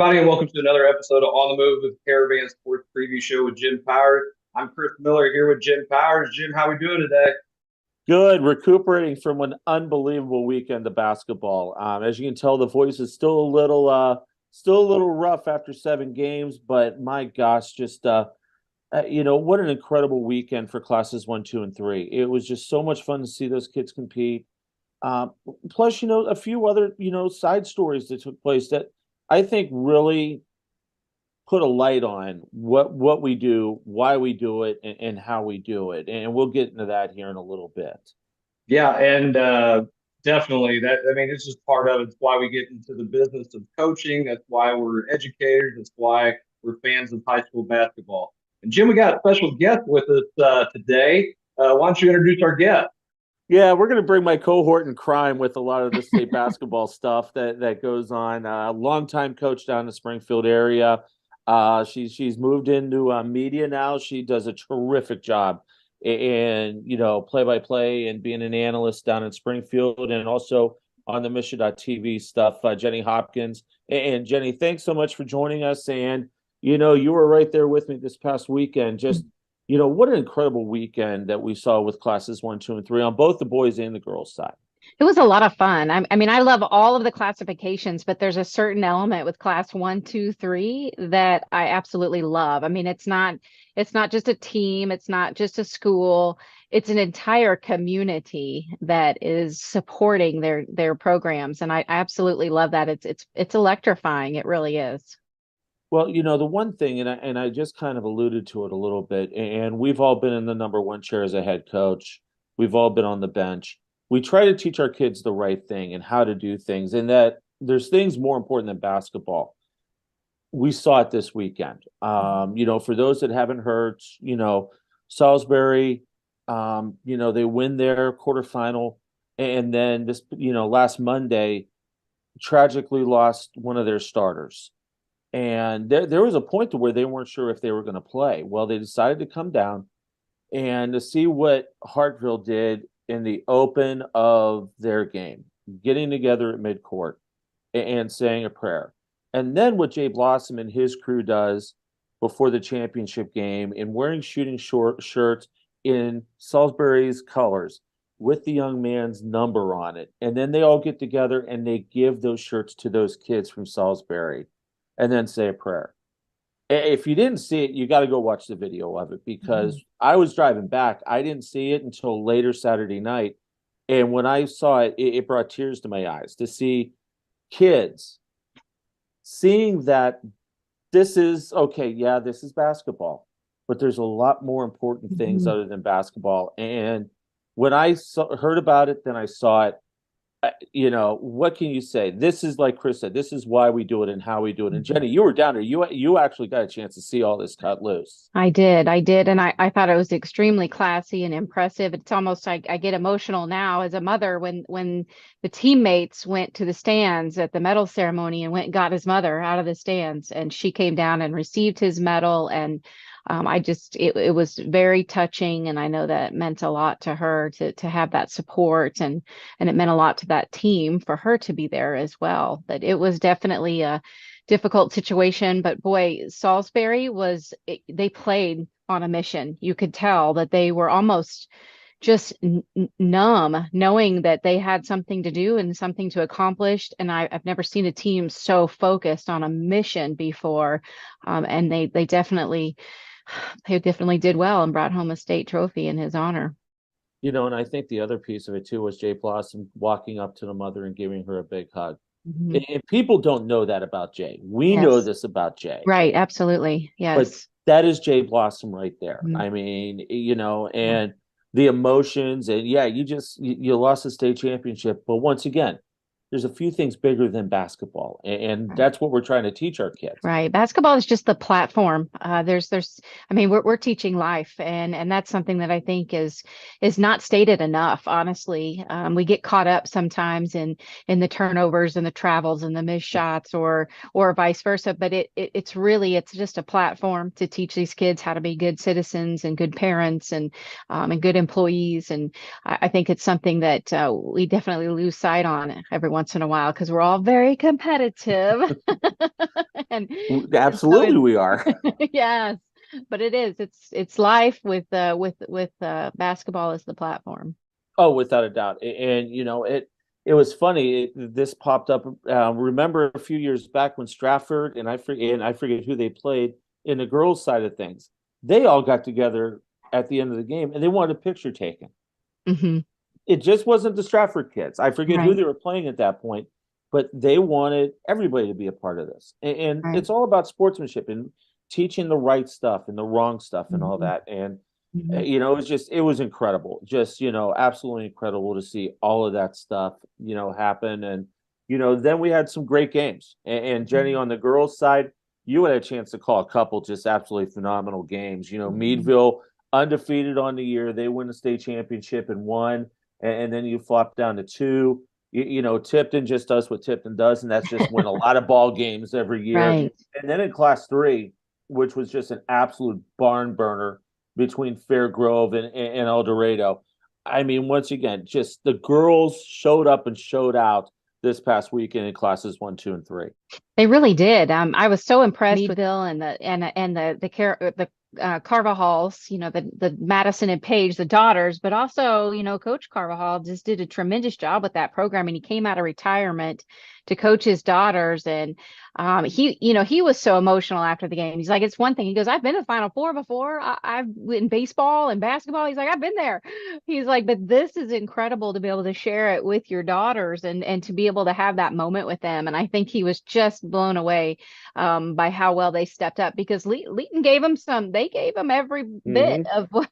everybody, and welcome to another episode of On the Move with Caravan Sports Preview Show with Jim Powers. I'm Chris Miller here with Jim Powers. Jim, how we doing today? Good, recuperating from an unbelievable weekend of basketball. As you can tell, the voice is still a little rough after 7 games. But my gosh, what an incredible weekend for classes 1, 2, and 3. It was just so much fun to see those kids compete. Plus, a few other side stories that took place that I think really put a light on what we do, why we do it, and how we do it. And we'll get into that here in a little bit. Yeah, and definitely that. I mean, this is part of it. It's why we get into the business of coaching. That's why we're educators. That's why we're fans of high school basketball. And Jim, we got a special guest with us today. Why don't you introduce our guest? Yeah, we're going to bring my cohort in crime with a lot of the state basketball stuff that goes on. Longtime coach down in the Springfield area. She's moved into media now. She does a terrific job in play-by-play and being an analyst down in Springfield and also on the MSHSAATV stuff. Jeni Hopkins and Jenny, thanks so much for joining us. And you were right there with me this past weekend. Just what an incredible weekend that we saw with classes 1, 2, and 3 on both the boys and the girls side. It was a lot of fun. I mean, I love all of the classifications, but there's a certain element with class 1, 2, 3 that I absolutely love. I mean, it's not just a team, it's not just a school, it's an entire community that is supporting their programs, and I absolutely love that. It's electrifying. It really is. Well, the one thing, and I just kind of alluded to it a little bit, and we've all been in the number one chair as a head coach. We've all been on the bench. We try to teach our kids the right thing and how to do things, and that there's things more important than basketball. We saw it this weekend. For those that haven't heard, Salisbury, they win their quarterfinal, and then last Monday, tragically lost one of their starters. And there was a point to where they weren't sure if they were going to play. Well, they decided to come down and to see what Hartville did in the open of their game, getting together at midcourt and saying a prayer. And then what Jay Blossom and his crew does before the championship game in wearing shooting shirts in Salisbury's colors with the young man's number on it. And then they all get together and they give those shirts to those kids from Salisbury and then say a prayer. If you didn't see it, you got to go watch the video of it, because I was driving back. I didn't see it until later Saturday night. And when I saw it, it brought tears to my eyes to see kids seeing that this is okay. Yeah, this is basketball, but there's a lot more important things other than basketball. And when I heard about it, then I saw it. What can you say? This is, like Chris said, this is why we do it and how we do it. And Jenny, you were down there. You actually got a chance to see all this cut loose. I did. And I thought it was extremely classy and impressive. It's almost like I get emotional now as a mother when the teammates went to the stands at the medal ceremony and went and got his mother out of the stands, and she came down and received his medal. And it was very touching, and I know that meant a lot to her to have that support, and it meant a lot to that team for her to be there as well. But it was definitely a difficult situation. But boy, Salisbury they played on a mission. You could tell that they were almost just numb, knowing that they had something to do and something to accomplish. And I've never seen a team so focused on a mission before. And they definitely did well and brought home a state trophy in his honor. And I think the other piece of it too was Jay Blossom walking up to the mother and giving her a big hug. And people don't know that about Jay. We know this about Jay. Right. Absolutely. Yes. But that is Jay Blossom right there. I mean, and the emotions, and you lost the state championship. But once again, there's a few things bigger than basketball, and that's what we're trying to teach our kids. Right. Basketball is just the platform. We're teaching life, and that's something that I think is not stated enough. Honestly, we get caught up sometimes in the turnovers and the travels and the missed shots, or vice versa. But it's just a platform to teach these kids how to be good citizens and good parents and good employees. And I think it's something that we definitely lose sight on every once once in a while because we're all very competitive. and Absolutely, so we are. yes, but it's life with basketball as the platform. Oh, without a doubt. And it was funny. This popped up. Remember a few years back when Stratford and I forget who they played in the girls' side of things. They all got together at the end of the game and they wanted a picture taken. Mm-hmm. It just wasn't the Stratford kids. I forget who Right. they were playing at that point, but they wanted everybody to be a part of this. And Right. it's all about sportsmanship and teaching the right stuff and the wrong stuff and all Mm-hmm. that. And Mm-hmm. it was incredible. Just, absolutely incredible to see all of that stuff, happen. And, then we had some great games. And Jeni, on the girls' side, you had a chance to call a couple just absolutely phenomenal games. Meadville undefeated on the year. They win the state championship and won. And then you flop down to 2. Tipton just does what Tipton does, and that's just win a lot of ball games every year. Right. And then in Class 3, which was just an absolute barn burner between Fairgrove and El Dorado. I mean, once again, just the girls showed up and showed out this past weekend in classes 1, 2, and 3. They really did. I was so impressed with Bill and the Carvajals, the Madison and Paige, the daughters, but also, Coach Carvajal just did a tremendous job with that program. And he came out of retirement to coach his daughters. And he was so emotional after the game. He's like, it's one thing. He goes, I've been to the Final Four before. I've in baseball and basketball. He's like, I've been there. He's like, but this is incredible to be able to share it with your daughters and to be able to have that moment with them. And I think he was just blown away by how well they stepped up because Leeton gave them every bit of what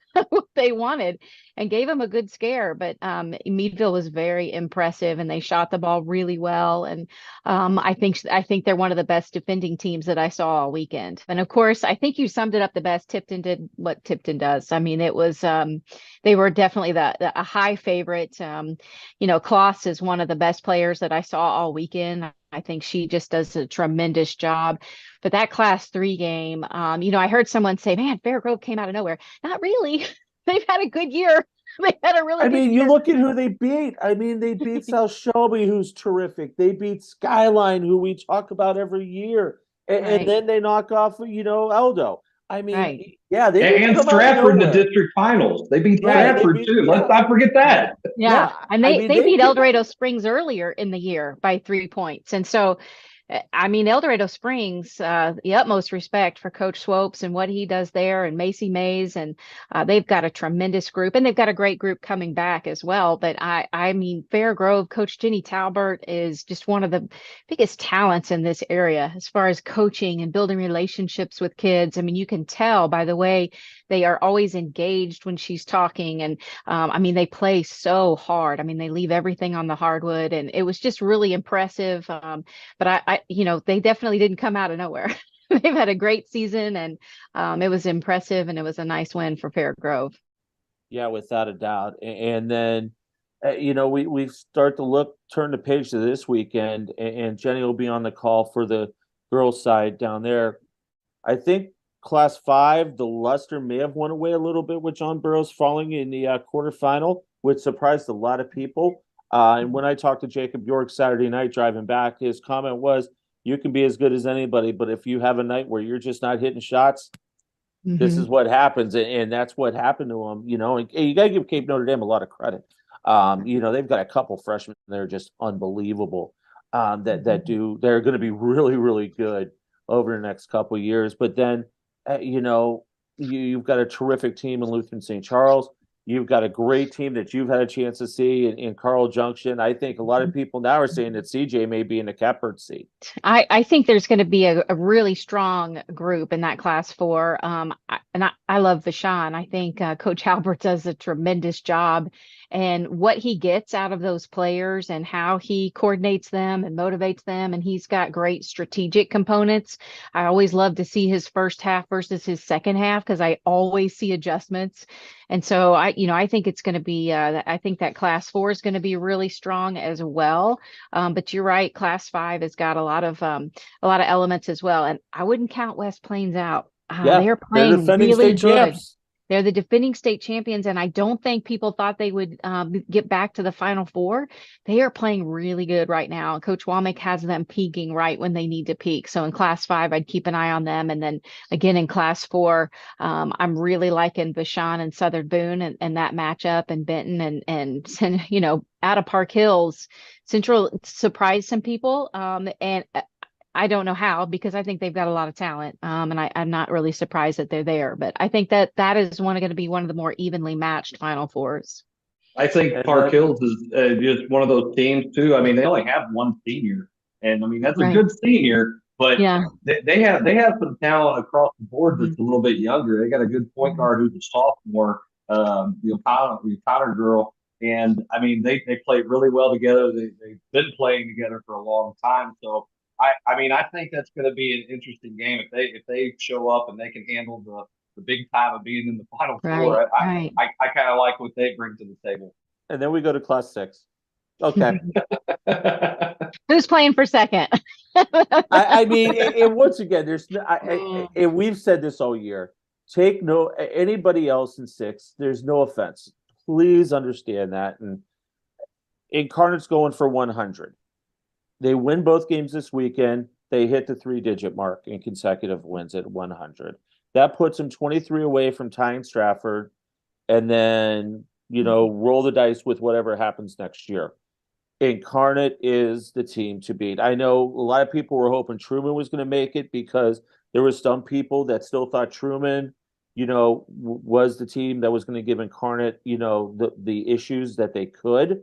they wanted and gave them a good scare. But Meadville was very impressive and they shot the ball really well. And I think they're one of the best defending teams that I saw all weekend. And of course, I think you summed it up the best. Tipton did what Tipton does. I mean, it was they were definitely a high favorite. Kloss is one of the best players that I saw all weekend. I think she just does a tremendous job. But that Class 3 game, I heard someone say, man, Fairgrove came out of nowhere. Not really. They've had a good year. They had a really good you year. look at who they beat. I mean, they beat South Shelby, who's terrific. They beat Skyline, who we talk about every year. And then they knock off, Eldo. I mean, yeah, they and Stratford in the district finals. They beat Stratford too. Let's not forget that. Yeah. And they beat El Dorado Springs earlier in the year by 3 points. And so El Dorado Springs, the utmost respect for Coach Swopes and what he does there and Macy Mays. And they've got a tremendous group and they've got a great group coming back as well. But Fairgrove, Coach Jeni Talbert is just one of the biggest talents in this area as far as coaching and building relationships with kids. I mean, you can tell by the way they are always engaged when she's talking. And they play so hard. I mean, they leave everything on the hardwood and it was just really impressive. But they definitely didn't come out of nowhere. They've had a great season and it was impressive and it was a nice win for Fairgrove. Yeah, without a doubt. And then, we start to turn the page to this weekend and Jeni will be on the call for the girls' side down there. I think Class 5, the luster may have went away a little bit with John Burroughs falling in the quarterfinal, which surprised a lot of people. And when I talked to Jacob York Saturday night driving back, his comment was, you can be as good as anybody, but if you have a night where you're just not hitting shots, this is what happens. And that's what happened to him, and you got to give Cape Notre Dame a lot of credit. They've got a couple freshmen that are just unbelievable they're going to be really, really good over the next couple of years. But then, you've got a terrific team in Lutheran St. Charles. You've got a great team that you've had a chance to see in Carl Junction. I think a lot of people now are saying that CJ may be in the catbird seat. I think there's going to be a really strong group in that Class 4. I love Vashon. I think Coach Albert does a tremendous job. And what he gets out of those players and how he coordinates them and motivates them. And he's got great strategic components. I always love to see his first half versus his second half because I always see adjustments. And so I think it's going to be, I think that Class 4 is going to be really strong as well. But you're right. Class 5 has got a lot of elements as well. And I wouldn't count West Plains out. They're playing really good. Champs. They're the defending state champions, and I don't think people thought they would get back to the Final Four. They are playing really good right now. Coach Womack has them peaking right when they need to peak. So in Class 5, I'd keep an eye on them. And then again in Class 4, I'm really liking Vashon and Southern Boone and that matchup, and Benton and you know, out of Park Hills. Central surprised some people, and I don't know how, because I think they've got a lot of talent, and I'm not really surprised that they're there. But I think that is going to be one of the more evenly matched Final Fours. I think Park Hills is just one of those teams too. I mean, they only have one senior, and I mean that's a good senior, but yeah, they have some talent across the board that's a little bit younger. They got a good point guard who's a sophomore, the O'Connor girl, and I mean they play really well together. They've been playing together for a long time, so. I mean, I think that's going to be an interesting game if they show up and they can handle the big time of being in the Final Four. I kind of like what they bring to the table. And then we go to Class 6. Okay. Who's playing for second? I mean, and once again, and we've said this all year. Take anybody else in 6. There's no offense. Please understand that. And Incarnate's going for 100. They win both games this weekend. They hit the 3-digit mark in consecutive wins at 100. That puts them 23 away from tying Stratford, and then, you know, roll the dice with whatever happens next year. Incarnate is the team to beat. I know a lot of people were hoping Truman was going to make it, because there were some people that still thought Truman, you know, was the team that was going to give Incarnate, you know, the issues that they could.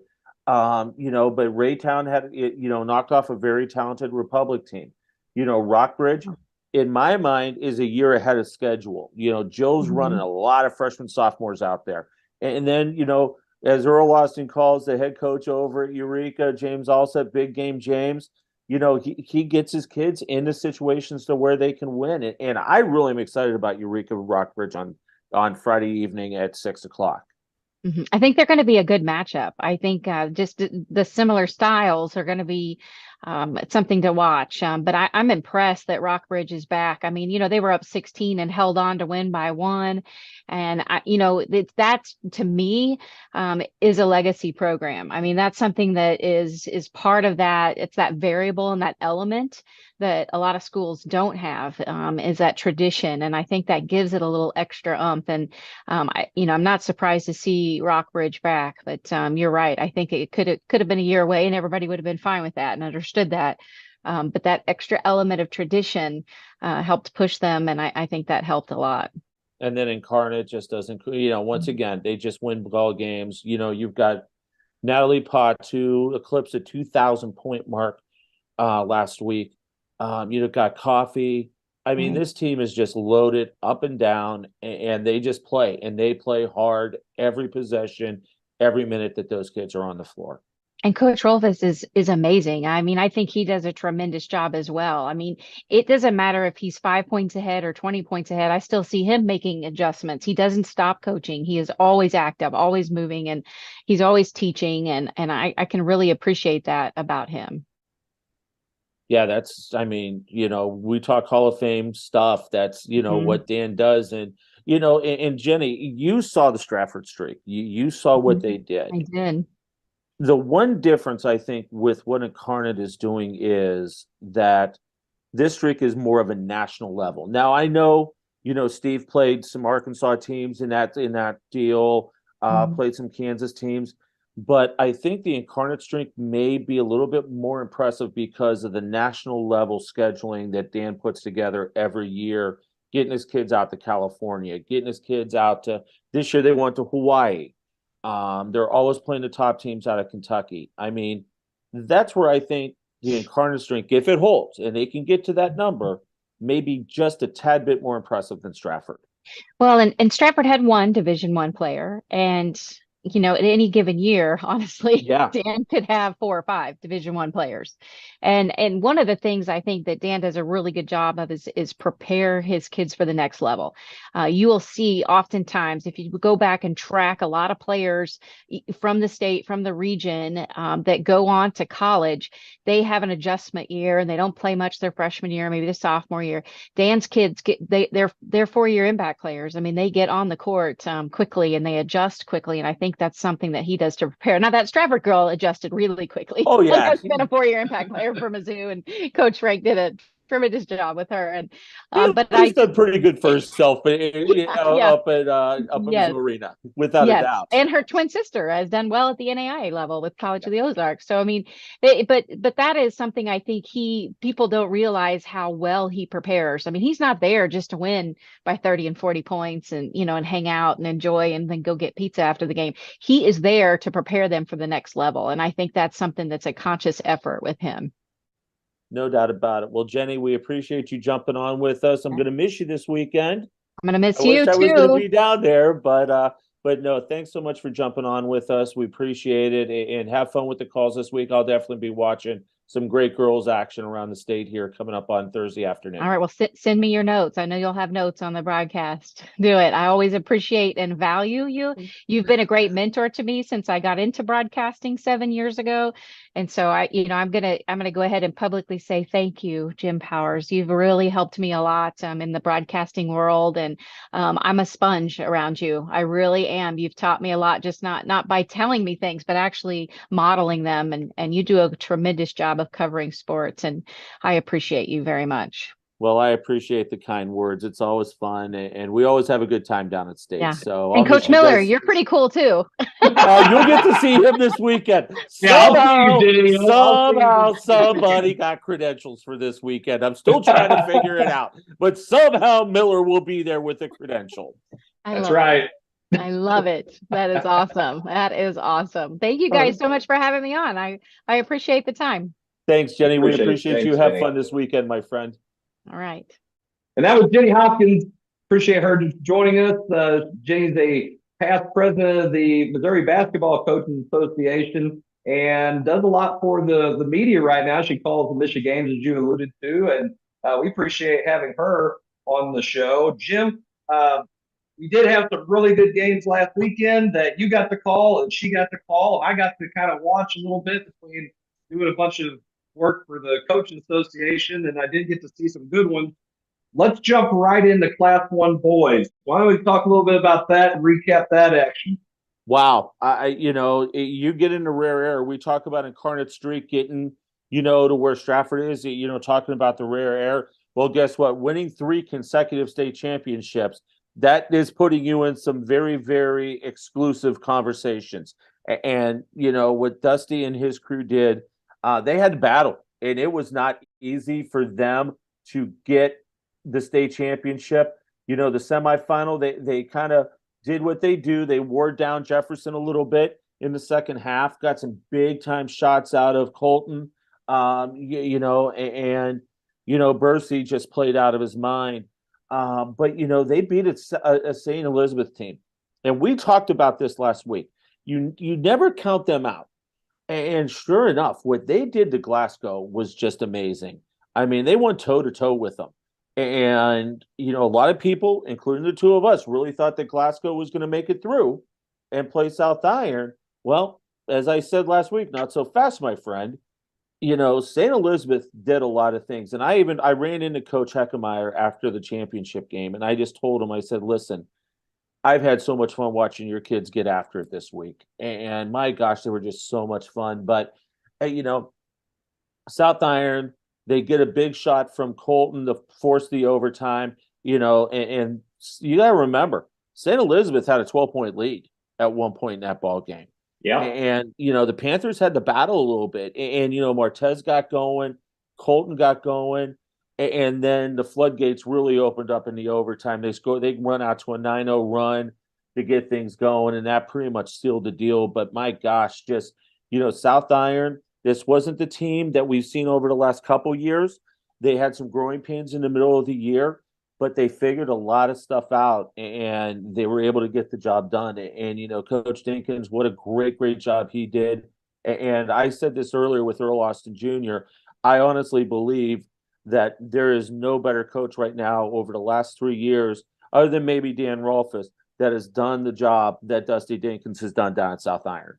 You know, but Raytown had, you know, knocked off a very talented Republic team. You know, Rockbridge, in my mind, is a year ahead of schedule. You know, Joe's running a lot of freshmen, sophomores out there. And then, you know, as Earl Austin calls the head coach over at Eureka, James Allsett, big game James, you know, he gets his kids into situations to where they can win. And I really am excited about Eureka Rockbridge on Friday evening at 6:00. I think they're going to be a good matchup. I think just the similar styles are going to be something to watch. But I'm impressed that Rockbridge is back. I mean, you know, they were up 16 and held on to win by 1. And, you know, that's to me is a legacy program. I mean, that's something that is part of that. It's that variable and that element that a lot of schools don't have, is that tradition. And I think that gives it a little extra oomph. And, you know, I'm not surprised to see Rockbridge back, but you're right. I think it could have been a year away and everybody would have been fine with that and understood that. But that extra element of tradition helped push them. And I think that helped a lot. And then Incarnate just doesn't, you know, once again, they just win ball games. You know, you've got Natalie Pott, who eclipsed a 2,000 point mark last week. You've got Coffee. I mean, this team is just loaded up and down, and they just play, and they play hard every possession, every minute that those kids are on the floor. And Coach Rolfes is amazing. I mean, I think he does a tremendous job as well. I mean, it doesn't matter if he's 5 points ahead or 20 points ahead. I still see him making adjustments. He doesn't stop coaching. He is always active, always moving, and he's always teaching. And I can really appreciate that about him. Yeah, that's, I mean, you know, we talk Hall of Fame stuff. That's, you know, what Dan does. And, you know, and Jenny, you saw the Stratford streak. You saw what they did. I did. The one difference, I think, with what Incarnate is doing is that this streak is more of a national level. Now, I know, you know, Steve played some Arkansas teams in that deal, played some Kansas teams, but I think the Incarnate streak may be a little bit more impressive because of the national level scheduling that Dan puts together every year, getting his kids out to California, getting his kids out to, this year they went to Hawaii. They're always playing the top teams out of Kentucky. I mean, that's where I think the Incarnate streak, if it holds and they can get to that number, maybe just a tad bit more impressive than Stratford. Well, and Stratford had one Division I player, and in any given year, honestly, Yeah. Dan could have 4 or 5 Division I players. And one of the things I think that Dan does a really good job of is prepare his kids for the next level. You will see oftentimes, if you go back and track a lot of players from the state, from the region, that go on to college, they have an adjustment year and they don't play much their freshman year, maybe the sophomore year. Dan's kids they're 4-year impact players. I mean, they get on the court quickly and they adjust quickly. And I think that's something that he does to prepare. Now, that Stratford girl adjusted really quickly. Oh, yeah. Has been a 4-year impact player for Mizzou, and Coach Frank did a tremendous job with her. And but She's done pretty good for herself, up at yes. Mizzou Arena, without a Yes, doubt. and her twin sister has done well at the NAIA level with College of the Ozarks. So I mean, but that is something I think people don't realize how well he prepares. I mean, he's not there just to win by 30 and 40 points and and hang out and enjoy and then go get pizza after the game. He is there to prepare them for the next level, and I think that's something that's a conscious effort with him. No doubt about it. Well, Jeni, we appreciate you jumping on with us. I'm going to miss you this weekend. I'm going to miss I you wish I too. was going to be down there, but no, thanks so much for jumping on with us. We appreciate it, and have fun with the calls this week. I'll definitely be watching some great girls action around the state here coming up on Thursday afternoon. All right. Well, send me your notes. I know you'll have notes on the broadcast. Do it. I always appreciate and value you. You've been a great mentor to me since I got into broadcasting 7 years ago. And so I'm going to go ahead and publicly say thank you, Jim Powers. You've really helped me a lot in the broadcasting world. And I'm a sponge around you. I really am. You've taught me a lot, just not by telling me things, but actually modeling them. And you do a tremendous job of covering sports. And I appreciate you very much. Well, I appreciate the kind words. It's always fun, and we always have a good time down at state. Yeah. So, and Coach Miller, you're pretty cool too. You'll get to see him this weekend. Somehow, somebody got credentials for this weekend. I'm still trying to figure it out, but somehow Miller will be there with a credential. That's right. I love it. That is awesome. That is awesome. Thank you guys so much for having me on. I appreciate the time. Thanks, Jeni. We appreciate you. Have fun this weekend, my friend. All right. And that was Jeni Hopkins. Appreciate her joining us. Jeni's a past president of the Missouri Basketball Coaches Association and does a lot for the media right now. She calls the Michigan games, as you alluded to, and we appreciate having her on the show. Jim, we did have some really good games last weekend that you got to call and she got to call. I got to kind of watch a little bit between doing a bunch of work for the Coaches Association, and I did get to see some good ones. Let's jump right into Class 1 boys. Why don't we talk a little bit about that and recap that action? Wow. You get into rare air. We talk about Incarnate Street getting, to where Stratford is, talking about the rare air. Well, guess what? Winning 3 consecutive state championships, that is putting you in some very, very exclusive conversations. And, what Dusty and his crew did, they had to battle, and it was not easy for them to get the state championship. The semifinal, they kind of did what they do. They wore down Jefferson a little bit in the second half, got some big time shots out of Colton, Bursey just played out of his mind. But they beat a St. Elizabeth team. And we talked about this last week. You never count them out. And sure enough, what they did to Glasgow was just amazing. I mean, they went toe-to-toe with them. And, a lot of people, including the two of us, really thought that Glasgow was going to make it through and play South Iron. Well, as I said last week, not so fast, my friend. St. Elizabeth did a lot of things. And I ran into Coach Heckemeyer after the championship game, and I just told him, I said, listen, I've had so much fun watching your kids get after it this week. And my gosh, they were just so much fun. But, South Iron, they get a big shot from Colton to force the overtime, and you got to remember, St. Elizabeth had a 12-point lead at one point in that ball game. Yeah. And, the Panthers had to battle a little bit. And Martez got going, Colton got going. And then the floodgates really opened up in the overtime. They run out to a 9-0 run to get things going, and that pretty much sealed the deal. But my gosh, just, South Iron, this wasn't the team that we've seen over the last couple years. They had some growing pains in the middle of the year. but they figured a lot of stuff out and they were able to get the job done. And, you know, Coach Dinkins, what a great job he did. And I said this earlier with Earl Austin Jr. I honestly believe that there is no better coach right now over the last 3 years, other than maybe Dan Rolfus, that has done the job that Dusty Dinkins has done down at South Iron.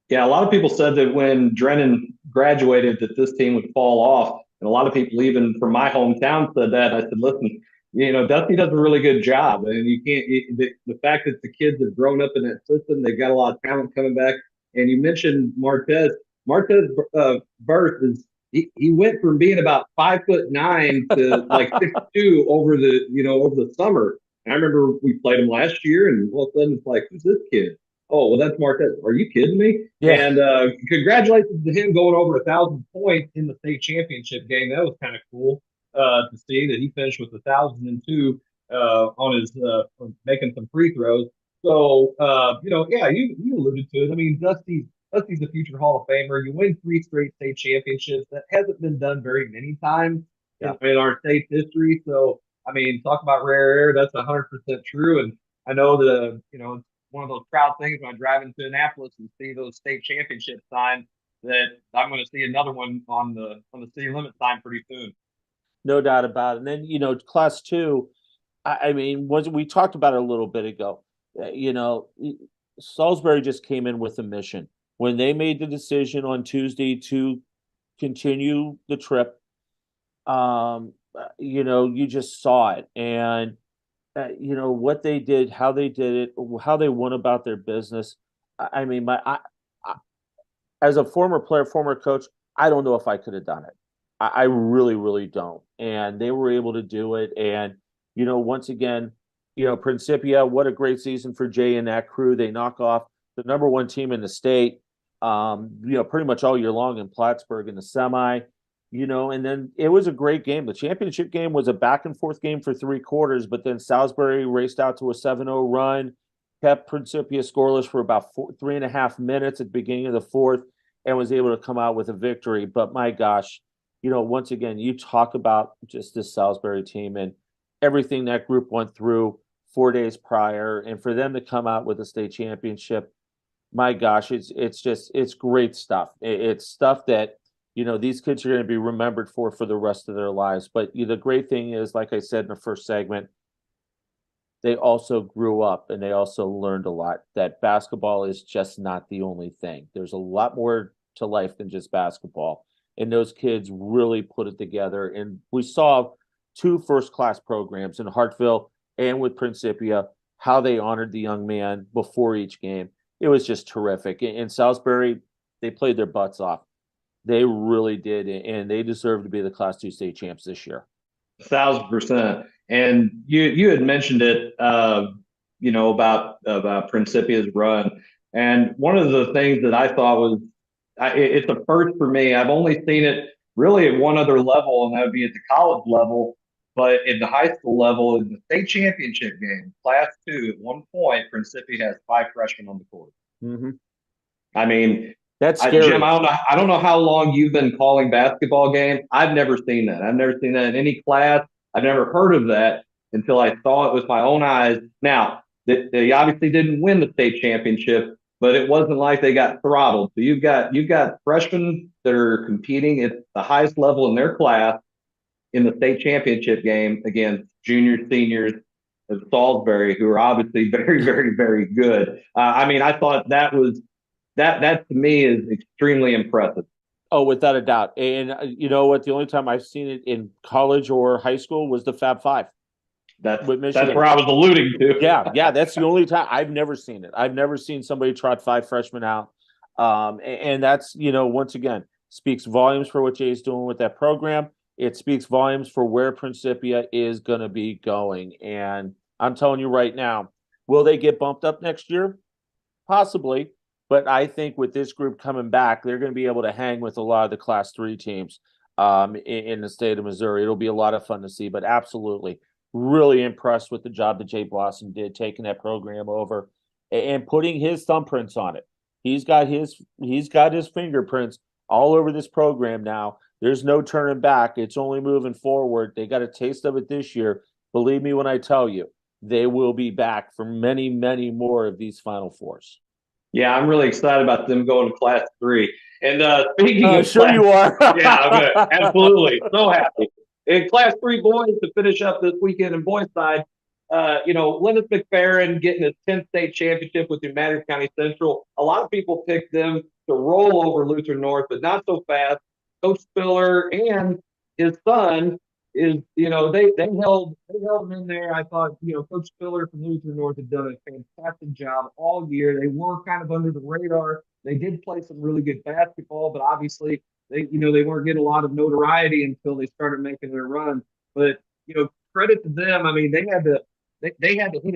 Yeah, a lot of people said that when Drennan graduated that this team would fall off. And a lot of people even from my hometown said that. I said, listen, you know, Dusty does a really good job. And you can't, the fact that the kids have grown up in that system, they've got a lot of talent coming back. And you mentioned Martez. Martez Burst is, he went from being about 5'9" to like 6'2" over the summer. And I remember we played him last year, and all of a sudden it's like, who's this kid? Oh, well, that's Martez. Are you kidding me? Yeah. And congratulations to him going over 1,000 points in the state championship game. That was kind of cool to see that he finished with 1,002 on his making some free throws. So yeah, you alluded to it. I mean, Dusty's a future Hall of Famer. You win 3 straight state championships. That hasn't been done very many times in our state's history. So I mean, talk about rare air. That's 100% true. And I know that it's one of those proud things when I drive into Annapolis and see those state championship signs that I'm going to see another one on the city limit sign pretty soon. No doubt about it. And then, you know, class 2, I mean, we talked about it a little bit ago. You know, Salisbury just came in with a mission. When they made the decision on Tuesday to continue the trip, you know, you just saw it. And you know what they did, how they did it, how they went about their business. I mean, as a former player, former coach, I don't know if I could have done it. I really don't. And they were able to do it. And you know, once again, you know, Principia, what a great season for Jay and that crew. They knock off the #1 team in the state. You know, pretty much all year long in Plattsburgh in the semi. You know, and then it was a great game. The championship game was a back and forth game for 3 quarters, but then Salisbury raced out to a 7-0 run, kept Principia scoreless for about 3.5 minutes at the beginning of the 4th, and was able to come out with a victory. But my gosh, you know, once again, you talk about just this Salisbury team and everything that group went through 4 days prior, and for them to come out with a state championship, my gosh, it's great stuff. It's stuff that, you know, these kids are going to be remembered for the rest of their lives. But the great thing is, like I said in the first segment, they also grew up and they also learned a lot, that basketball is just not the only thing. There's a lot more to life than just basketball. And those kids really put it together. And we saw 2 first-class programs in Hartville and with Principia, how they honored the young man before each game. It was just terrific. In Salisbury, they played their butts off. They really did, and they deserve to be the Class 2 state champs this year. 1,000%. And you had mentioned it, you know, about Principia's run. And one of the things that I thought was, it's a first for me. I've only seen it really at one other level, and that would be at the college level. But at the high school level, in the state championship game, Class 2, at one point, Principia has 5 freshmen on the court. Mm-hmm. I mean, that's scary. Jim, I don't know how long you've been calling basketball games. I've never seen that. I've never seen that in any class. I've never heard of that until I saw it with my own eyes. Now, they obviously didn't win the state championship, but it wasn't like they got throttled. So you've got freshmen that are competing at the highest level in their class in the state championship game against juniors, seniors of Salisbury, who are obviously very good. I mean, I thought that to me is extremely impressive. Oh, without a doubt. And you know what? The only time I've seen it in college or high school was the Fab Five. That's where I was alluding to. Yeah, that's the only time. I've never seen it. I've never seen somebody trot 5 freshmen out. And that's, you know, once again, speaks volumes for what Jay's doing with that program. It speaks volumes for where Principia is going to be going. And I'm telling you right now, will they get bumped up next year? Possibly. But I think with this group coming back, they're going to be able to hang with a lot of the Class 3 teams in the state of Missouri. It'll be a lot of fun to see, but absolutely really impressed with the job that Jay Blossom did, taking that program over and putting his thumbprints on it. He's got his fingerprints all over this program now. There's no turning back. It's only moving forward. They got a taste of it this year. believe me when I tell you, they will be back for many, many more of these Final Fours. Yeah, I'm really excited about them going to Class 3. And speaking of sure Class, you are. yeah, I'm good. Absolutely. So happy. In Class 3 boys, to finish up this weekend in boys side, Lennox McFerrin getting his 10th state championship with United County Central. A lot of people picked them to roll over Lutheran North, but not so fast. Coach Spiller and his son they held him in there. I thought, Coach Spiller from Lutheran North had done a fantastic job all year. They were kind of under the radar. They did play some really good basketball, but obviously they weren't getting a lot of notoriety until they started making their run. But credit to them. I mean, they had to hit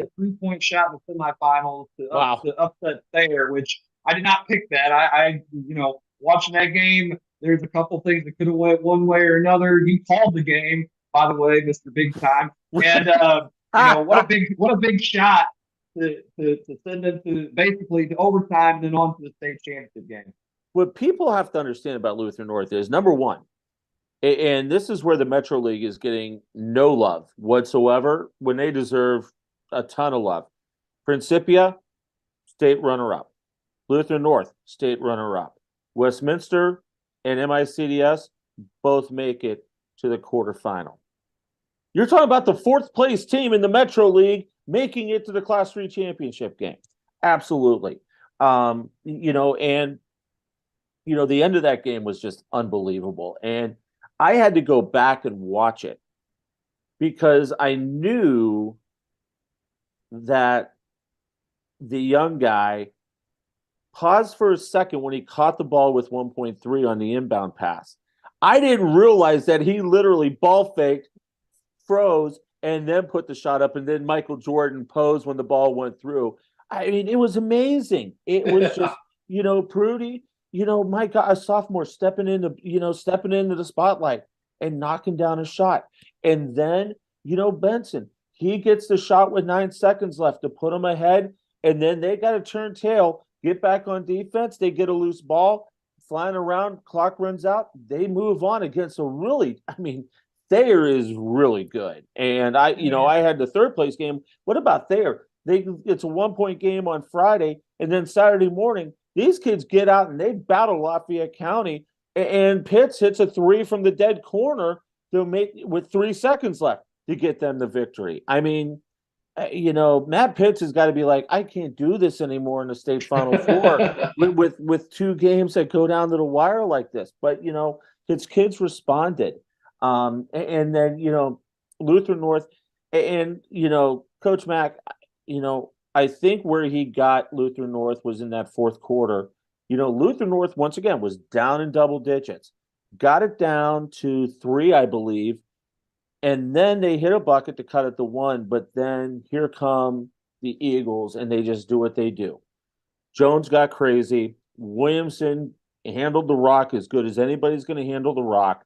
a 3-point shot in the semifinals Wow. to upset Thayer, which I did not pick that. I watching that game, there's a couple things that could have went one way or another. You called the game, by the way, Mr. Big Time, and what a big shot to send them to basically to overtime and then on to the state championship game. What people have to understand about Lutheran North is, number one, and this is where the Metro League is getting no love whatsoever when they deserve a ton of love. Principia, state runner-up. Lutheran North, state runner-up. Westminster and MICDS both make it to the quarterfinal. You're talking about the 4th place team in the Metro League making it to the Class 3 championship game. Absolutely. The end of that game was just unbelievable. And I had to go back and watch it because I knew that the young guy paused for a second when he caught the ball with 1.3 on the inbound pass. I didn't realize that he literally ball faked, froze, and then put the shot up, and then Michael Jordan posed when the ball went through. I mean, it was amazing. It was just, Prudy, my God, a sophomore stepping into the spotlight and knocking down a shot. And then, Benson, he gets the shot with 9 seconds left to put him ahead, and then they got to turn tail, get back on defense. They get a loose ball, flying around, clock runs out. They move on against Thayer is really good. And I had the 3rd place game. What about Thayer? It's a 1-point game on Friday, and then Saturday morning, these kids get out and they battle Lafayette County, and Pitts hits a 3 from the dead corner to make with 3 seconds left to get them the victory. I mean, Matt Pitts has got to be like, I can't do this anymore in the state Final Four with 2 games that go down to the wire like this. But his kids responded, and then Lutheran North and Coach Mack, I think where he got Lutheran North was in that 4th quarter. Lutheran North once again was down in double digits, got it down to 3, I believe. And then they hit a bucket to cut it to 1, but then here come the Eagles, and they just do what they do. Jones got crazy. Williamson handled the rock as good as anybody's going to handle the rock,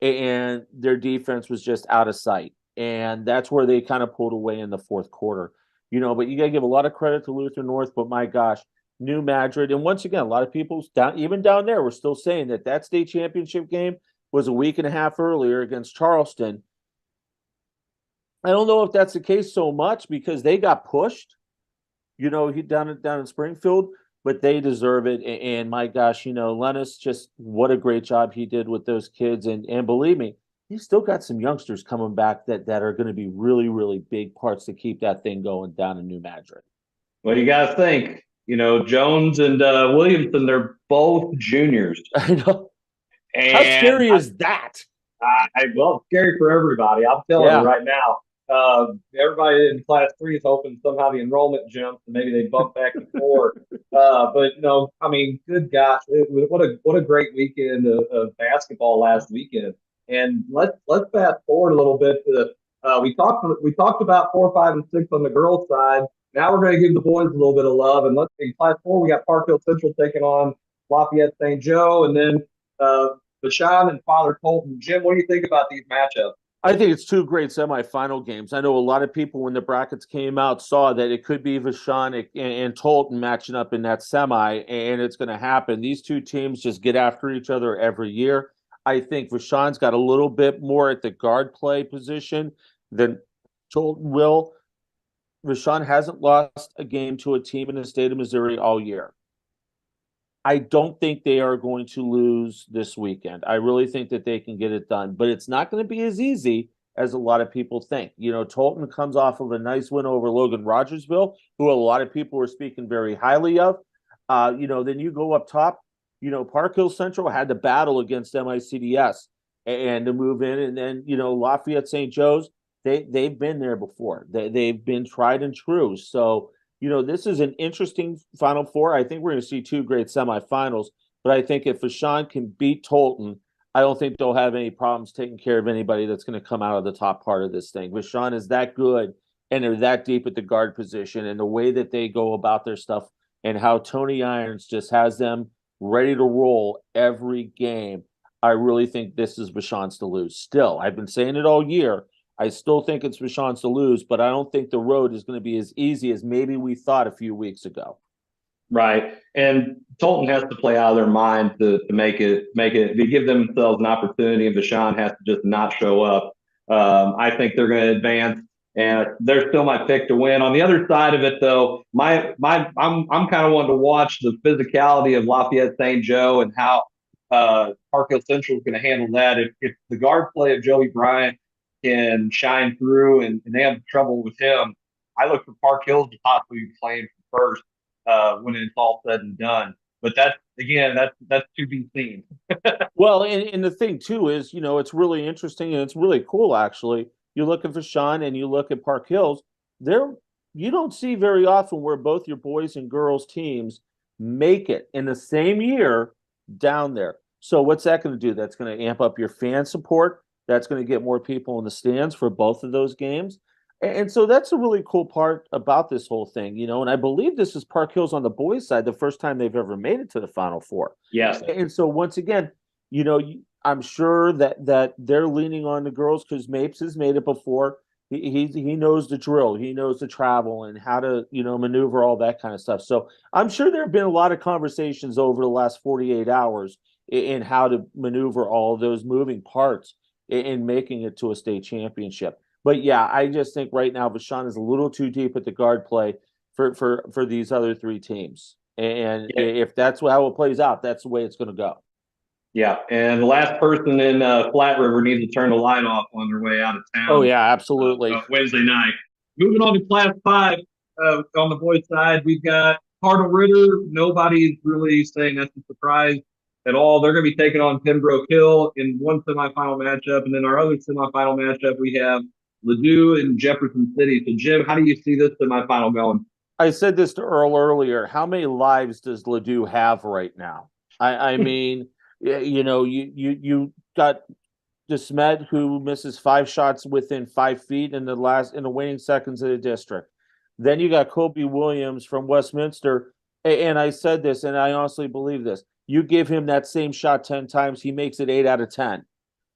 and their defense was just out of sight. And that's where they kind of pulled away in the 4th quarter. But you got to give a lot of credit to Lutheran North, but my gosh, New Madrid. And once again, a lot of people even down there were still saying that state championship game was a week and a half earlier against Charleston. I don't know if that's the case so much because they got pushed, down in Springfield, but they deserve it. And my gosh, Lennis, just what a great job he did with those kids. And believe me, he's still got some youngsters coming back that are going to be really, really big parts to keep that thing going down in New Madrid. Well, you got to think, Jones and Williamson, they're both juniors. I know. And how scary is that? Well, scary for everybody. I'm telling you right now. Everybody in Class 3 is hoping somehow the enrollment jumps and maybe they bump back to 4. But no, I mean, good gosh, what a great weekend of basketball last weekend. And let's fast forward a little bit to we talked about 4, 5, and 6 on the girls' side. Now we're going to give the boys a little bit of love. And in Class 4, we got Parkville Central taking on Lafayette St. Joe, and then Vashon and Father Colton. Jim, what do you think about these matchups? I think it's 2 great semifinal games. I know a lot of people, when the brackets came out, saw that it could be Vashon and Tolton matching up in that semi, and it's going to happen. These 2 teams just get after each other every year. I think Vashon's got a little bit more at the guard play position than Rashawn hasn't lost a game to a team in the state of Missouri all year. I don't think they are going to lose this weekend. I really think that they can get it done, but it's not going to be as easy as a lot of people think. Tolton comes off of a nice win over Logan Rogersville, who a lot of people were speaking very highly of. Then you go up top. Park Hill Central had to battle against MICDS and to move in, and then Lafayette St. Joe's. They've been there before. They've been tried and true. So this is an interesting Final Four. I think we're going to see two great semifinals. But I think if Vashon can beat Tolton, I don't think they'll have any problems taking care of anybody that's going to come out of the top part of this thing. Vashon is that good, and they're that deep at the guard position, and the way that they go about their stuff and how Tony Irons just has them ready to roll every game. I really think this is Vashon's to lose. Still, I've been saying it all year. I still think it's Vashon's to lose, but I don't think the road is going to be as easy as maybe we thought a few weeks ago. Right. And Tolton has to play out of their mind to make it, to give themselves an opportunity, and Vashon has to just not show up. I think they're going to advance, and they're still my pick to win. On the other side of it, though, I'm kind of wanting to watch the physicality of Lafayette St. Joe and how Park Hill Central is going to handle that. If the guard play of Joey Bryant can shine through and they have trouble with him, I look for Park Hills to possibly be playing first when it's all said and done. But that's to be seen. Well, and the thing too is, it's really interesting and it's really cool actually. You look at Vashon and you look at Park Hills, you don't see very often where both your boys and girls teams make it in the same year down there. So what's that going to do? That's going to amp up your fan support. That's going to get more people in the stands for both of those games. And so that's a really cool part about this whole thing, and I believe this is Park Hills on the boys' side, the first time they've ever made it to the Final Four. Yes. And so once again, I'm sure that they're leaning on the girls because Mapes has made it before. He knows the drill. He knows the travel and how to, maneuver all that kind of stuff. So I'm sure there have been a lot of conversations over the last 48 hours in how to maneuver all of those moving parts in making it to a state championship. But yeah, I just think right now Vashon is a little too deep at the guard play for these other three teams. And if that's how it plays out, that's the way it's going to go. Yeah, and the last person in Flat River needs to turn the light off on their way out of town. Oh yeah, absolutely. Wednesday night. Moving on to Class 5 on the boys' side, we've got Cardinal Ritter. Nobody's really saying that's a surprise at all. They're going to be taking on Pembroke Hill in one semifinal matchup, and then our other semifinal matchup we have Ladue and Jefferson City. So, Jim, how do you see this semifinal going? I said this to Earl earlier. How many lives does Ladue have right now? I mean, you got DeSmet, who misses 5 shots within 5 feet in the waning seconds of the district. Then you got Kobe Williams from Westminster. And I said this, and I honestly believe this. You give him that same shot 10 times, he makes it 8 out of 10.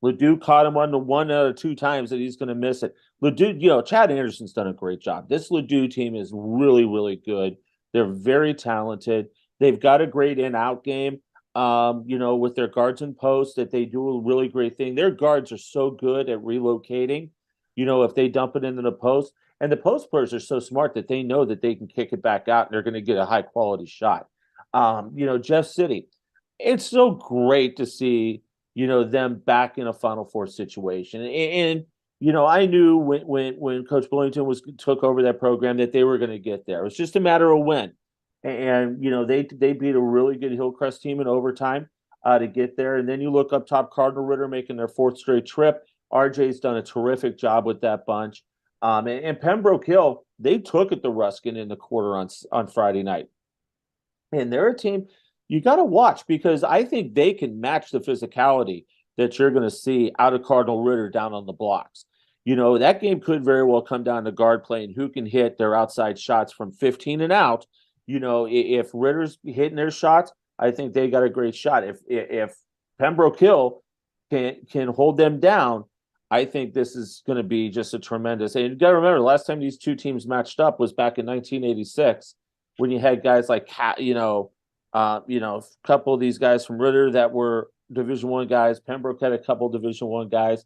Ladue caught him on the 1 out of 2 times that he's going to miss it. Ladue, Chad Anderson's done a great job. This Ladue team is really, really good. They're very talented. They've got a great in-out game, with their guards and posts that they do a really great thing. Their guards are so good at relocating, if they dump it into the post. And the post players are so smart that they know that they can kick it back out and they're going to get a high-quality shot. Jeff City, it's so great to see them back in a Final Four situation. And I knew when Coach Billington took over that program that they were going to get there. It was just a matter of when. And they beat a really good Hillcrest team in overtime to get there. And then you look up top, Cardinal Ritter making their 4th straight trip. RJ's done a terrific job with that bunch. And Pembroke Hill, they took it to Ruskin in the quarter on Friday night. And they're a team you got to watch because I think they can match the physicality that you're going to see out of Cardinal Ritter down on the blocks. That game could very well come down to guard play and who can hit their outside shots from 15 and out. If Ritter's hitting their shots, I think they got a great shot. If Pembroke Hill can hold them down, I think this is going to be just a tremendous. And you got to remember, the last time these two teams matched up was back in 1986 when you had guys like a couple of these guys from Ritter that were Division I guys. Pembroke had a couple Division I guys,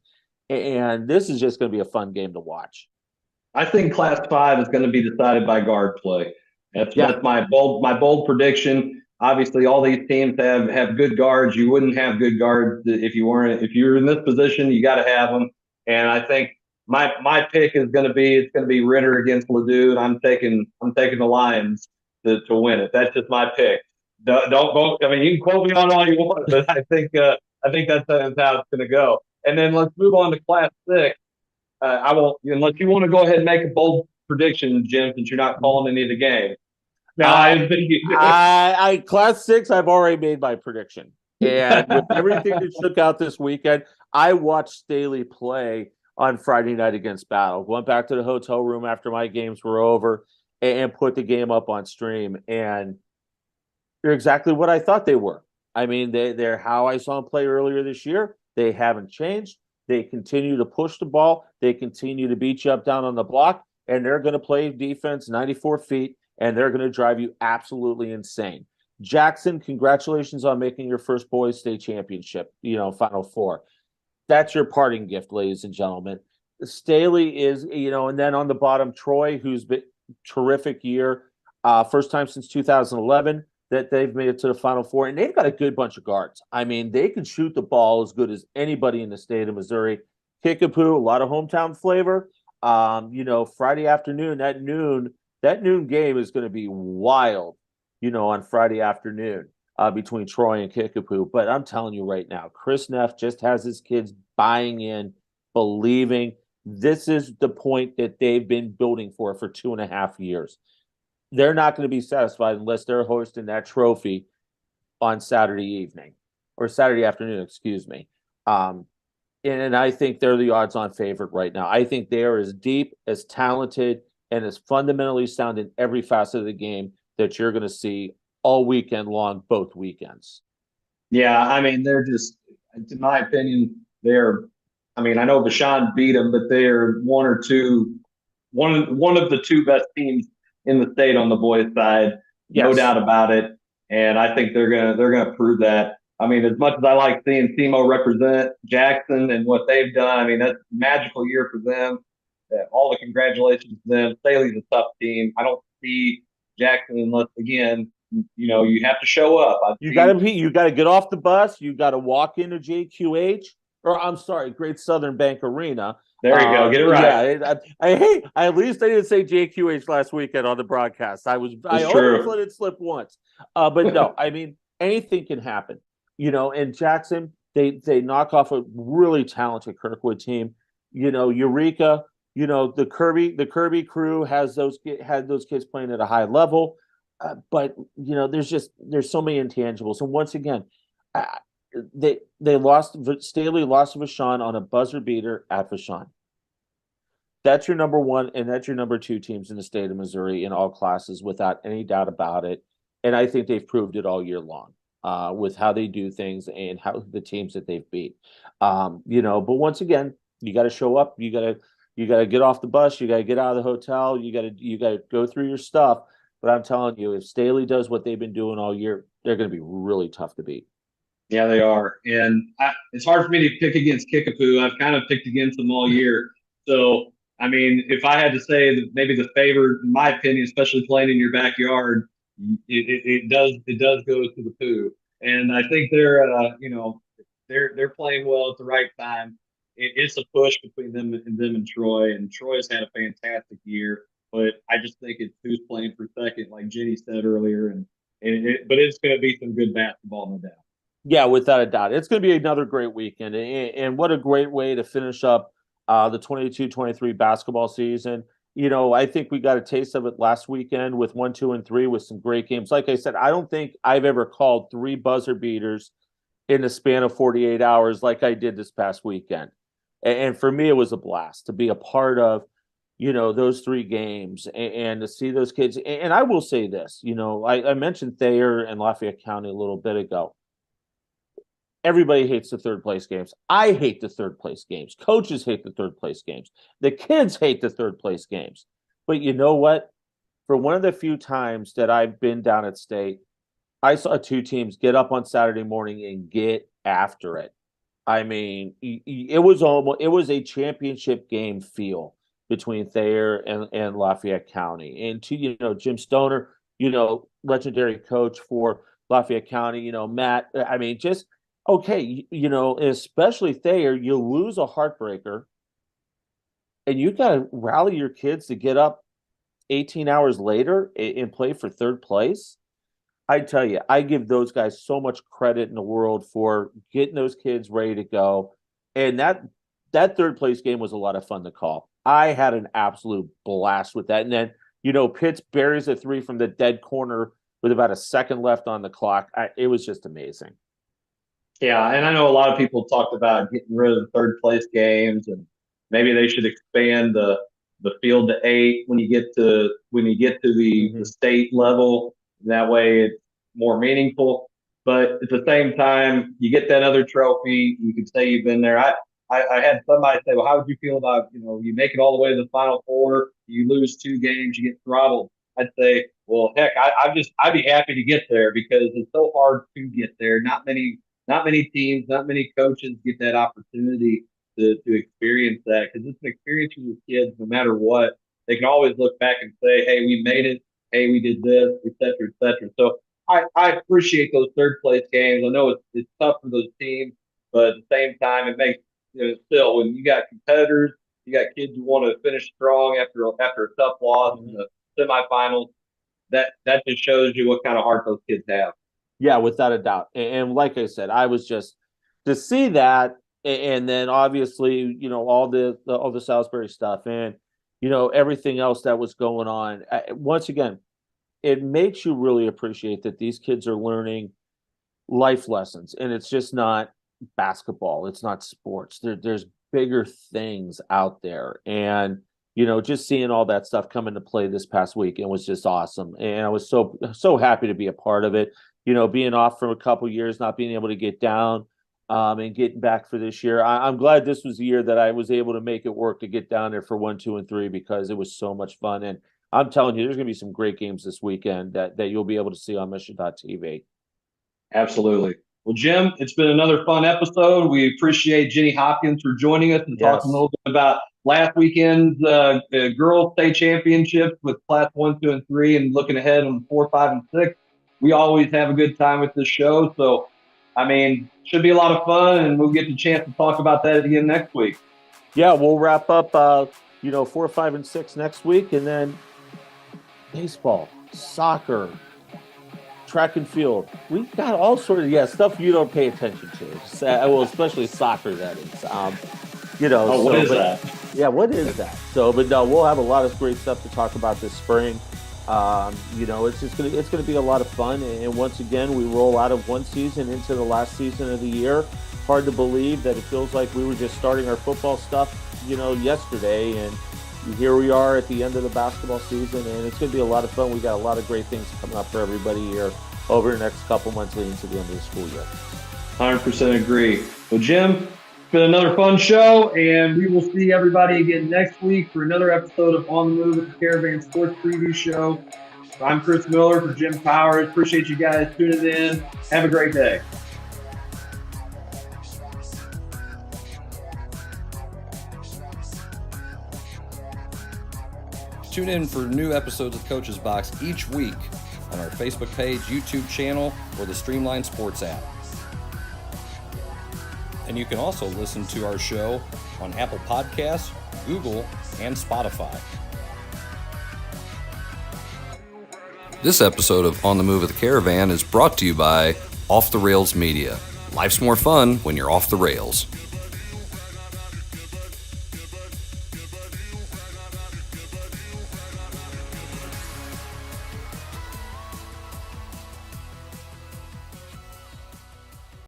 and this is just going to be a fun game to watch. I think Class 5 is going to be decided by guard play. Yeah. That's my bold prediction. Obviously, all these teams have good guards. You wouldn't have good guards if you weren't. If you're in this position, you got to have them. And I think my pick is going to be it's going to be Ritter against Ladue, and I'm taking the Lions to win it. That's just my pick. Don't vote. I mean, you can quote me on all you want, but I think that's how it's going to go. And then let's move on to Class 6. I won't unless you want to go ahead and make a bold prediction, Jim, since you're not calling any of the game. No, I think I Class 6, I've already made my prediction. And with everything that shook out this weekend, I watched Staley play on Friday night against Battle. Went back to the hotel room after my games were over and put the game up on stream. And they're exactly what I thought they were. I mean, they're how I saw them play earlier this year. They haven't changed. They continue to push the ball. They continue to beat you up down on the block, and they're going to play defense 94 feet, and they're going to drive you absolutely insane. Jackson, congratulations on making your first boys state championship, Final Four. That's your parting gift, ladies and gentlemen. Staley is, and then on the bottom, Troy, who's been terrific year, first time since 2011 that they've made it to the Final Four, and they've got a good bunch of guards. I mean, they can shoot the ball as good as anybody in the state of Missouri. Kickapoo, a lot of hometown flavor. Friday afternoon, that noon game is going to be wild, on Friday afternoon between Troy and Kickapoo. But I'm telling you right now, Chris Neff just has his kids buying in, believing. This is the point that they've been building for 2.5 years. They're not going to be satisfied unless they're hosting that trophy on Saturday evening or Saturday afternoon, excuse me. And I think they're the odds-on favorite right now. I think they are as deep, as talented, and as fundamentally sound in every facet of the game that you're going to see all weekend long, both weekends. Yeah, I mean, they're just, in my opinion, I know Bashan beat them, but they're one of the two best teams in the state on the boys' side, no doubt about it. And I think they're gonna prove that. I mean, as much as I like seeing SEMO represent Jackson and what they've done, I mean, that's a magical year for them. All the congratulations to them. Staley's a tough team. I don't see Jackson unless, again, you have to show up. You got to get off the bus. You got to walk into JQH, or I'm sorry, Great Southern Bank Arena. There you go. Get it right. Yeah, at least I didn't say JQH last weekend on the broadcast. I almost let it slip once. But no, I mean, anything can happen. And Jackson, they knock off a really talented Kirkwood team. Eureka, the Kirby crew had those kids playing at a high level. But there's so many intangibles. And once again, Staley lost to Vashon on a buzzer beater at Vashon. That's your number one, and that's your number two teams in the state of Missouri in all classes, without any doubt about it. And I think they've proved it all year long with how they do things and how the teams that they've beat. But once again, you got to show up. You got to get off the bus. You got to get out of the hotel. You got to go through your stuff. But I'm telling you, if Staley does what they've been doing all year, they're going to be really tough to beat. Yeah, they are. And it's hard for me to pick against Kickapoo. I've kind of picked against them all year. So, I mean, if I had to say that maybe the favorite, in my opinion, especially playing in your backyard, it does go to the Poo. And I think they're playing well at the right time. It's a push between them and Troy. And Troy's had a fantastic year. But I just think it's who's playing for second, like Jeni said earlier, but it's going to be some good basketball, no doubt. Yeah, without a doubt, it's going to be another great weekend, and what a great way to finish up the 22-23 basketball season. I think we got a taste of it last weekend with 1, 2, and 3 with some great games. Like I said, I don't think I've ever called 3 buzzer beaters in the span of 48 hours like I did this past weekend, and for me, it was a blast to be a part of. Those 3 games and to see those kids. And I will say this, I mentioned Thayer and Lafayette County a little bit ago. Everybody hates the third place games. I hate the third place games. Coaches hate the third place games. The kids hate the third place games. But you know what? For one of the few times that I've been down at state, I saw 2 teams get up on Saturday morning and get after it. I mean, it was a championship game feel between Thayer and Lafayette County. And to, Jim Stoner, legendary coach for Lafayette County, Matt, I mean, just, okay, especially Thayer, you lose a heartbreaker and you got to rally your kids to get up 18 hours later and play for third place. I tell you, I give those guys so much credit in the world for getting those kids ready to go. And that third place game was a lot of fun to call. I had an absolute blast with that. And then, Pitts buries a 3 from the dead corner with about a second left on the clock. It was just amazing. Yeah, and I know a lot of people talked about getting rid of the third place games, and maybe they should expand the field to 8 when you get to the state level. That way, it's more meaningful. But at the same time, you get that other trophy. You can say you've been there. I had somebody say, "Well, how would you feel about you make it all the way to the Final Four, you lose 2 games, you get throttled?" I'd say, "Well, heck, I'd be happy to get there because it's so hard to get there. Not many teams, not many coaches get that opportunity to experience that, because it's an experience for the kids. No matter what, they can always look back and say, "Hey, we made it. Hey, we did this, et cetera, et cetera." So I appreciate those third place games. I know it's tough for those teams, but at the same time, it makes still, when you got competitors, you got kids who want to finish strong after a tough loss in the semifinals. That just shows you what kind of heart those kids have. Yeah, without a doubt. And like I said, I was just to see that, and then obviously, all the Salisbury stuff, and everything else that was going on. Once again, it makes you really appreciate that these kids are learning life lessons, and it's just not basketball. It's not sports. There's bigger things out there, and just seeing all that stuff come into play this past weekend was just awesome, and I was so happy to be a part of it. Being off for a couple years, not being able to get down, and getting back for this year. I'm glad this was the year that I was able to make it work to get down there for 1, 2, and 3, because it was so much fun. And I'm telling you, there's going to be some great games this weekend that you'll be able to see on MSHSAATV. Absolutely. Well, Jim, it's been another fun episode. We appreciate Jeni Hopkins for joining us and talking a little bit about last weekend's girls state championships with class 1, 2, and 3, and looking ahead on 4, 5, and 6. We always have a good time with this show. So, I mean, should be a lot of fun, and we'll get the chance to talk about that again next week. Yeah, we'll wrap up, 4, 5, and 6 next week, and then baseball, soccer, track and field. We've got all sorts of stuff you don't pay attention to. Well, especially soccer, that is. What is that? Yeah, what is that? So, but no, we'll have a lot of great stuff to talk about this spring. It's gonna be a lot of fun. And once again, we roll out of one season into the last season of the year. Hard to believe that it feels like we were just starting our football stuff, yesterday, and here we are at the end of the basketball season, and it's going to be a lot of fun. We got a lot of great things coming up for everybody here over the next couple months leading to the end of the school year. 100% agree. Well, Jim, it's been another fun show, and we will see everybody again next week for another episode of On the Move with the Caravan Sports Preview Show. I'm Chris Miller for Jim Powers. Appreciate you guys tuning in. Have a great day. Tune in for new episodes of Coach's Box each week on our Facebook page, YouTube channel, or the Streamline Sports app. And you can also listen to our show on Apple Podcasts, Google, and Spotify. This episode of On the Move with the Caravan is brought to you by Off the Rails Media. Life's more fun when you're off the rails.